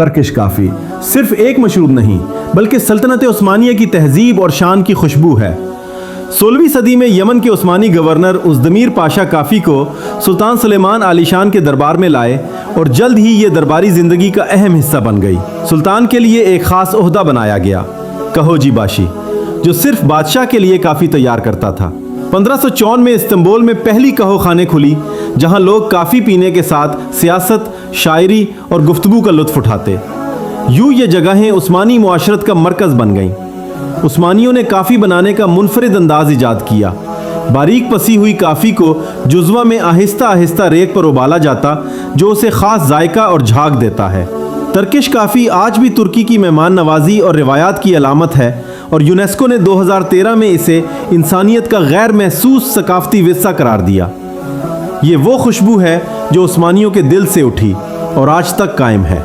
Turkish کافی صرف ایک مشروب نہیں بلکہ سلطنت عثمانیہ کی تہذیب اور شان کی خوشبو ہے۔ 16ویں صدی میں یمن کے عثمانی گورنر ازدمیر پاشا کافی کو سلطان سلیمان عالی شان کے دربار میں لائے اور جلد ہی یہ درباری زندگی کا اہم حصہ بن گئی۔ سلطان کے لیے ایک خاص عہدہ بنایا گیا، کہوجی باشی، جو صرف بادشاہ کے لیے کافی تیار کرتا تھا۔ 1554 میں استنبول میں پہلی کہو خانے کھلی جہاں لوگ کافی پینے کے ساتھ سیاست، شاعری اور گفتگو کا لطف اٹھاتے۔ یوں یہ جگہیں عثمانی معاشرت کا مرکز بن گئیں۔ عثمانیوں نے کافی بنانے کا منفرد انداز ایجاد کیا۔ باریک پسی ہوئی کافی کو جزوہ میں آہستہ آہستہ ریت پر ابالا جاتا جو اسے خاص ذائقہ اور جھاگ دیتا ہے۔ ترکش کافی آج بھی ترکی کی مہمان نوازی اور روایات کی علامت ہے اور یونیسکو نے 2013 میں اسے انسانیت کا غیر محسوس ثقافتی ورثہ قرار دیا۔ یہ وہ خوشبو ہے جو عثمانیوں کے دل سے اٹھی اور آج تک قائم ہے۔